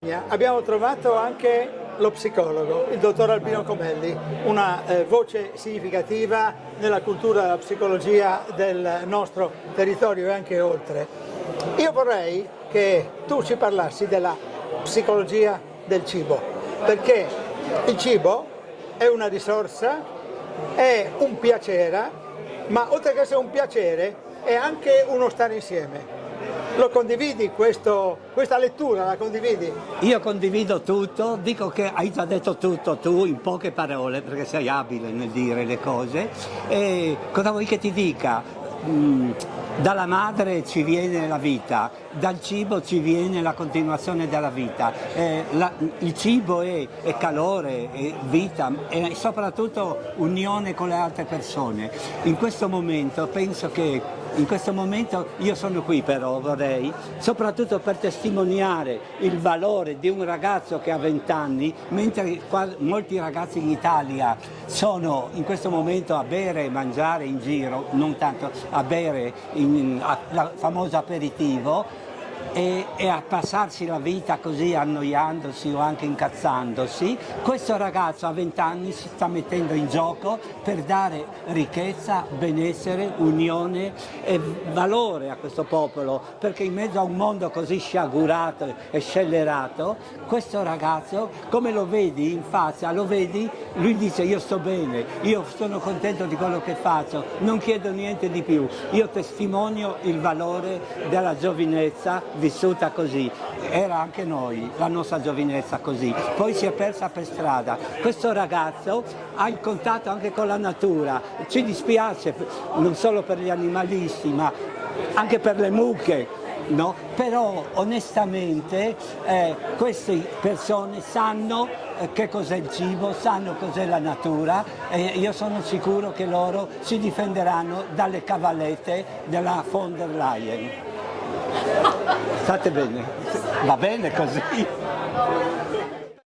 Abbiamo trovato anche lo psicologo, il dottor Albino Comelli, una voce significativa nella cultura della psicologia del nostro territorio e anche oltre. Io vorrei che tu ci parlassi della psicologia del cibo, perché il cibo è una risorsa, è un piacere, ma oltre che essere un piacere è anche uno stare insieme. Lo condividi questa lettura, la condividi? Io condivido tutto, dico che hai già detto tutto tu in poche parole perché sei abile nel dire le cose. E cosa vuoi che ti dica? Dalla madre ci viene la vita, dal cibo ci viene la continuazione della vita. Il cibo è calore, è vita e soprattutto unione con le altre persone. In questo momento penso che io sono qui però vorrei soprattutto per testimoniare il valore di un ragazzo che ha 20 anni, mentre molti ragazzi in Italia sono in questo momento a bere e mangiare in giro, non tanto a bere la famosa aperitivo, e a passarsi la vita così annoiandosi o anche incazzandosi. Questo ragazzo a 20 anni si sta mettendo in gioco per dare ricchezza, benessere, unione e valore a questo popolo, perché in mezzo a un mondo così sciagurato e scellerato, questo ragazzo, come lo vedi in faccia, lo vedi, lui dice: io sto bene, io sono contento di quello che faccio, non chiedo niente di più, io testimonio il valore della giovinezza vissuta così. Era anche noi, la nostra giovinezza così, poi si è persa per strada. Questo ragazzo ha il contatto anche con la natura, ci dispiace non solo per gli animalisti ma anche per le mucche, no? Però onestamente queste persone sanno che cos'è il cibo, sanno cos'è la natura e io sono sicuro che loro si difenderanno dalle cavallette della von der Leyen. State bene? Va bene così?